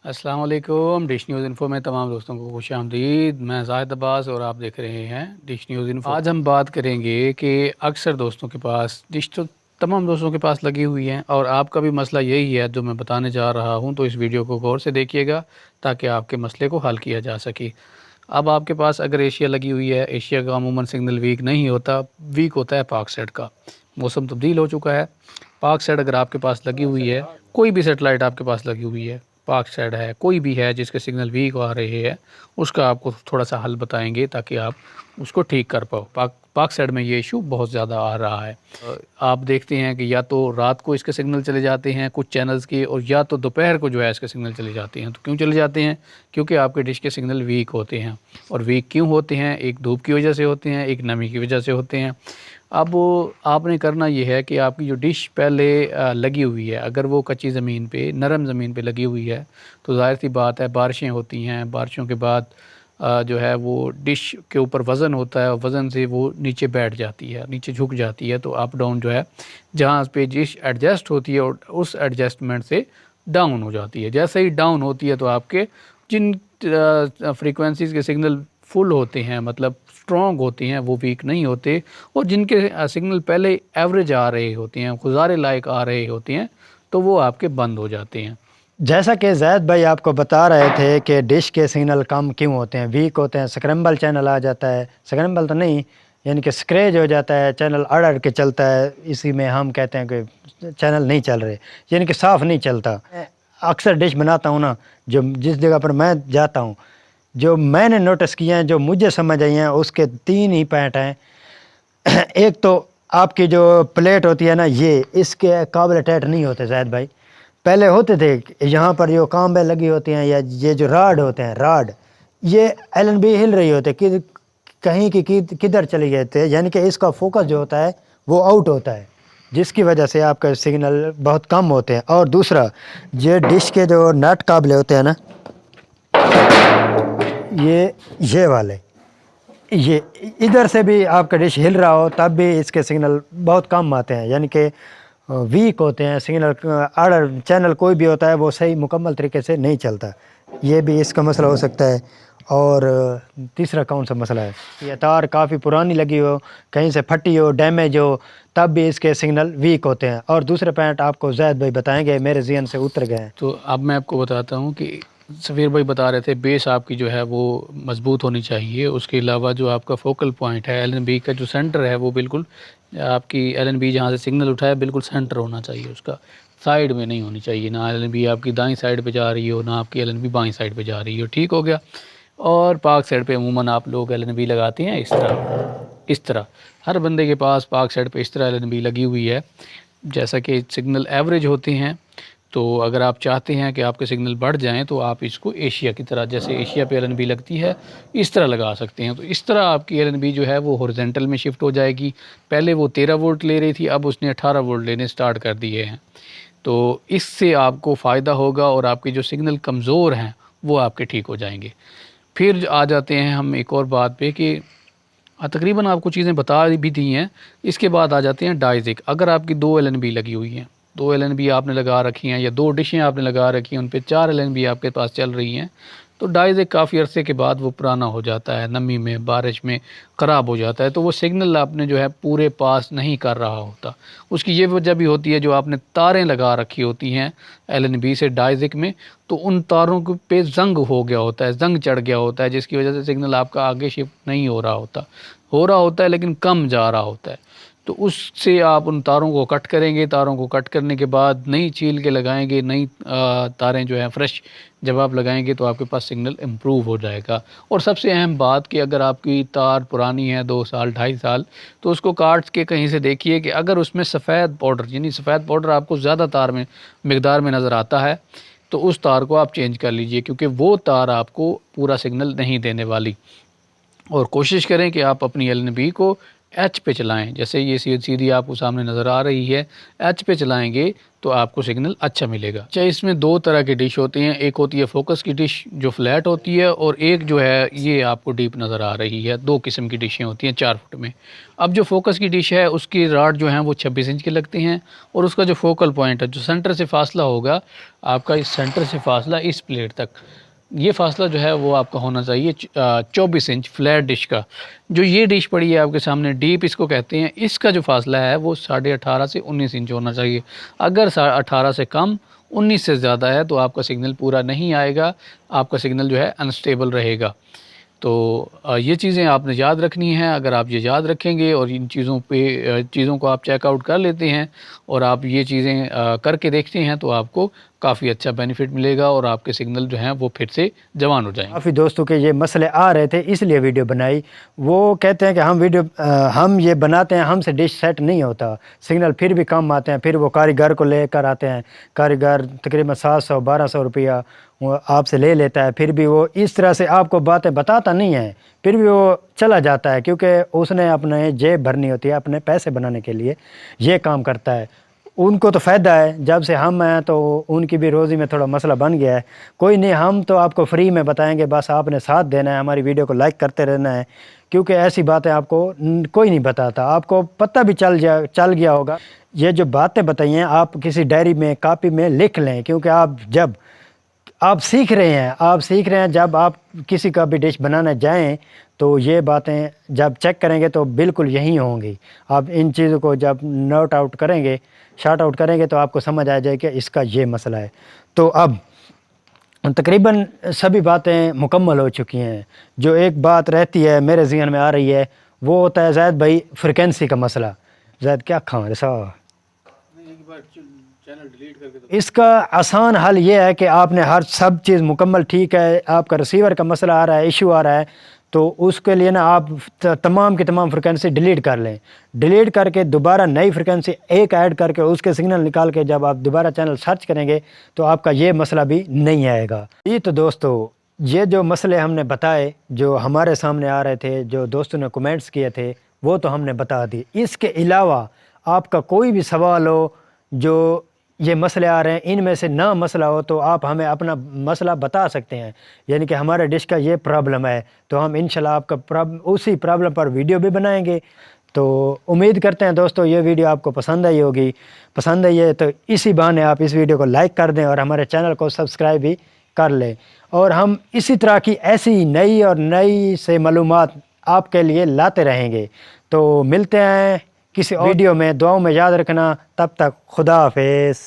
अस्सलाम वालेकुम। Dish news info में तमाम दोस्तों को खुश आमदीद। मैं ज़ाहिद अब्बास और आप देख रहे हैं डिश न्यूज़ इन्फो। आज हम बात करेंगे कि अक्सर दोस्तों के पास डिश तो तमाम दोस्तों के पास लगी हुई है और आपका भी मसला यही है जो मैं बताने जा रहा हूं, तो इस वीडियो को गौर से देखिएगा ताकि आपके मसले को हल किया जा सके। अब आपके पास अगर एशिया लगी हुई है, एशिया का अमूमन सिग्नल वीक नहीं होता, वीक होता है पाक सेट का। मौसम तब्दील हो चुका है। पाक सेट अगर आपके पास लगी हुई है, कोई भी सेटेलाइट आपके पास लगी हुई है, पाक सेट है, कोई भी है जिसके सिग्नल वीक आ रहे हैं, उसका आपको थोड़ा सा हल बताएंगे ताकि आप उसको ठीक कर पाओ। पाक सेट में ये इशू बहुत ज़्यादा आ रहा है। आप देखते हैं कि या तो रात को इसके सिग्नल चले जाते हैं कुछ चैनल्स के, और या तो दोपहर को जो है इसके सिग्नल चले जाते हैं। तो क्यों चले जाते हैं? क्योंकि आपके डिश के सिग्नल वीक होते हैं। और वीक क्यों होते हैं? एक धूप की वजह से होते हैं, एक नमी की वजह से होते हैं। अब आपने करना ये है कि आपकी जो डिश पहले लगी हुई है, अगर वो कच्ची ज़मीन पे, नरम ज़मीन पे लगी हुई है, तो ज़ाहिर सी बात है बारिशें होती हैं, बारिशों के बाद जो है वो डिश के ऊपर वज़न होता है और वज़न से वो नीचे बैठ जाती है, नीचे झुक जाती है। तो अप डाउन जो है जहाँ पे डिश एडजस्ट होती है और उस एडजस्टमेंट से डाउन हो जाती है। जैसे ही डाउन होती है तो आपके जिन फ्रीक्वेंसीज़ के सिग्नल फुल होते हैं, मतलब स्ट्रॉन्ग होते हैं, वो वीक नहीं होते। और जिनके सिग्नल पहले एवरेज आ रहे होते हैं, गुजारे लायक आ रहे होते हैं, तो वो आपके बंद हो जाते हैं। जैसा कि जैद भाई आपको बता रहे थे कि डिश के सिग्नल कम क्यों होते हैं, वीक होते हैं, स्क्रैम्बल चैनल आ जाता है, स्क्रैम्बल तो नहीं यानी कि स्क्रैच हो जाता है, चैनल अड़ अड़ के चलता है। इसी में हम कहते हैं कि चैनल नहीं चल रहे, यानी कि साफ़ नहीं चलता। अक्सर डिश बनाता हूँ ना, जो जिस जगह पर मैं जाता हूँ, जो मैंने नोटिस किए हैं, जो मुझे समझ आई हैं, उसके 3 ही पॉइंट हैं। एक तो आपकी जो प्लेट होती है ना, ये इसके काबिल अटैच नहीं होते जैद भाई। पहले होते थे, यहाँ पर जो कांबे लगी होती हैं या ये जो राड होते हैं, राड ये एलएनबी हिल रही होते कि कहीं की किधर चले गए थे, यानी कि इसका फोकस जो होता है वो आउट होता है, जिसकी वजह से आपका सिग्नल बहुत कम होते हैं। और दूसरा, ये डिश के जो नट काबले होते हैं ना, ये वाले, ये इधर से भी आपका डिश हिल रहा हो तब भी इसके सिग्नल बहुत कम आते हैं, यानी कि वीक होते हैं सिग्नल। अड़ चैनल कोई भी होता है वो सही मुकम्मल तरीके से नहीं चलता, ये भी इसका मसला हो सकता है। और तीसरा कौन सा मसला है, ये तार काफ़ी पुरानी लगी हो, कहीं से फटी हो, डैमेज हो, तब भी इसके सिग्नल वीक होते हैं। और दूसरे पॉइंट आपको जैद भाई बताएंगे, मेरे ज़हन से उतर गए हैं। तो अब मैं आपको बताता हूँ कि सफ़ीर भाई बता रहे थे बेस आपकी जो है वो मज़बूत होनी चाहिए। उसके अलावा जो आपका फोकल पॉइंट है, एलएनबी का जो सेंटर है, वो बिल्कुल आपकी एलएनबी जहाँ से सिग्नल उठाए बिल्कुल सेंटर होना चाहिए, उसका साइड में नहीं होनी चाहिए। ना एलएनबी आपकी दाईं साइड पे जा रही हो, ना आपकी एलएनबी बाईं साइड पे जा रही हो। ठीक हो गया। और पाक साइड पे अमूमन आप लोग एलएनबी लगाते हैं इस तरह हर बंदे के पास पाक साइड पे इस तरह एलएनबी लगी हुई है। जैसा कि सिग्नल एवरेज होते हैं, तो अगर आप चाहते हैं कि आपके सिग्नल बढ़ जाएं तो आप इसको एशिया की तरह, जैसे एशिया पे एलएनबी लगती है, इस तरह लगा सकते हैं। तो इस तरह आपकी एलएनबी जो है वो हॉरिजॉन्टल में शिफ्ट हो जाएगी। पहले वो 13 वोल्ट ले रही थी, अब उसने 18 वोल्ट लेने स्टार्ट कर दिए हैं। तो इससे आपको फ़ायदा होगा और आपके जो सिग्नल कमज़ोर हैं वो आपके ठीक हो जाएंगे। फिर आ जाते हैं हम एक और बात पे कि तकरीबन आपको चीज़ें बता भी दी हैं। इसके बाद आ जाते हैं डाइजिक। अगर आपकी 2 एलएनबी लगी हुई हैं, 2 एलएनबी आपने लगा रखी हैं, या 2 डिशें आपने लगा रखी हैं, उन पे 4 एलएनबी आपके पास चल रही हैं, तो डाइजिक काफ़ी अरसे के बाद वो पुराना हो जाता है, नमी में, बारिश में ख़राब हो जाता है। तो वो सिग्नल आपने जो है पूरे पास नहीं कर रहा होता। उसकी ये वजह भी होती है, जो आपने तारें लगा रखी होती हैं एलएनबी से डाइजिक में, तो उन तारों के पे जंग हो गया होता है, जंग चढ़ गया होता है, जिसकी वजह से सिग्नल आपका आगे शिफ्ट नहीं हो रहा होता है लेकिन कम जा रहा होता है। तो उससे आप उन तारों को कट करेंगे। तारों को कट करने के बाद नई छील के लगाएंगे, नई तारें जो हैं फ्रेश जब आप लगाएंगे तो आपके पास सिग्नल इम्प्रूव हो जाएगा। और सबसे अहम बात कि अगर आपकी तार पुरानी है 2 साल 2.5 साल, तो उसको काट के कहीं से देखिए कि अगर उसमें सफ़ेद पाउडर, यानी सफ़ेद पाउडर आपको ज़्यादा तार में मिकदार में नज़र आता है, तो उस तार को आप चेंज कर लीजिए, क्योंकि वो तार आपको पूरा सिग्नल नहीं देने वाली। और कोशिश करें कि आप अपनी एलएनबी को एच पे चलाएं, जैसे ये सीधी आपको सामने नज़र आ रही है, एच पे चलाएंगे तो आपको सिग्नल अच्छा मिलेगा। अच्छा, इसमें दो तरह की डिश होती हैं, एक होती है फोकस की डिश जो फ्लैट होती है, और एक जो है ये आपको डीप नज़र आ रही है। दो किस्म की डिशें होती हैं 4 फुट में। अब जो फोकस की डिश है उसकी राड जो हैं वो 26 इंच के लगते हैं, और उसका जो फोकल पॉइंट है, जो सेंटर से फासला होगा आपका, इस सेंटर से फासला इस प्लेट तक, ये फासला जो है वो आपका होना चाहिए 24 इंच फ्लैट डिश का। जो ये डिश पड़ी है आपके सामने, डीप इसको कहते हैं, इसका जो फासला है वो 18.5 से 19 इंच होना चाहिए। अगर 18 से कम, 19 से ज़्यादा है तो आपका सिग्नल पूरा नहीं आएगा, आपका सिग्नल जो है अनस्टेबल रहेगा। तो ये चीज़ें आपने याद रखनी है। अगर आप ये याद रखेंगे और इन चीज़ों को आप चेकआउट कर लेते हैं और आप ये चीज़ें करके देखते हैं तो आपको काफ़ी अच्छा बेनिफिट मिलेगा और आपके सिग्नल जो हैं वो फिर से जवान हो जाएंगे। काफ़ी दोस्तों के ये मसले आ रहे थे इसलिए वीडियो बनाई। वो कहते हैं कि हम ये बनाते हैं, हमसे डिश सेट नहीं होता, सिग्नल फिर भी कम आते हैं। फिर वो कारीगर को लेकर आते हैं, कारीगर तकरीबन 700-1200 रुपया वो आपसे ले लेता है, फिर भी वो इस तरह से आपको बातें बताता नहीं है, फिर भी वो चला जाता है क्योंकि उसने अपने जेब भरनी होती है, अपने पैसे बनाने के लिए ये काम करता है। उनको तो फ़ायदा है, जब से हम हैं तो उनकी भी रोज़ी में थोड़ा मसला बन गया है। कोई नहीं, हम तो आपको फ्री में बताएंगे, बस आपने साथ देना है, हमारी वीडियो को लाइक करते रहना है, क्योंकि ऐसी बातें आपको कोई नहीं बताता। आपको पता भी चल गया होगा। ये जो बातें बताई हैं आप किसी डायरी में, कापी में लिख लें, क्योंकि आप सीख रहे हैं, जब आप किसी का भी डिश बनाना जाएं तो ये बातें जब चेक करेंगे तो बिल्कुल यही होंगी। आप इन चीज़ों को जब शार्ट आउट करेंगे तो आपको समझ आ जाए कि इसका ये मसला है। तो अब तकरीबन सभी बातें मुकम्मल हो चुकी हैं। जो एक बात रहती है मेरे ज़हन में आ रही है वो होता है ज़ैद भाई फ्रिक्वेंसी का मसला। ज़ैद क्या खाओ साहब, चैनल डिलीट करके तो इसका आसान हल ये है कि आपने सब चीज़ मुकम्मल ठीक है, आपका रिसीवर का मसला आ रहा है, इशू आ रहा है, तो उसके लिए ना आप तमाम की तमाम फ्रिक्वेंसी डिलीट कर लें। डिलीट करके दोबारा नई फ्रिक्वेंसी एक ऐड करके उसके सिग्नल निकाल के जब आप दोबारा चैनल सर्च करेंगे तो आपका ये मसला भी नहीं आएगा। ये तो दोस्तों ये जो मसले हमने बताए, जो हमारे सामने आ रहे थे, जो दोस्तों ने कमेंट्स किए थे, वो तो हमने बता दी। इसके अलावा आपका कोई भी सवाल हो, जो ये मसले आ रहे हैं इनमें से ना मसला हो, तो आप हमें अपना मसला बता सकते हैं। यानी कि हमारे डिश का ये प्रॉब्लम है, तो हम इंशाल्लाह आपका उसी प्रॉब्लम पर वीडियो भी बनाएंगे। तो उम्मीद करते हैं दोस्तों ये वीडियो आपको पसंद आई होगी। पसंद आई है तो इसी बहाने आप इस वीडियो को लाइक कर दें और हमारे चैनल को सब्सक्राइब भी कर लें, और हम इसी तरह की ऐसी नई से मालूमात आपके लिए लाते रहेंगे। तो मिलते हैं किसी वीडियो में, दुआओं में याद रखना। तब तक खुदा हाफिज़।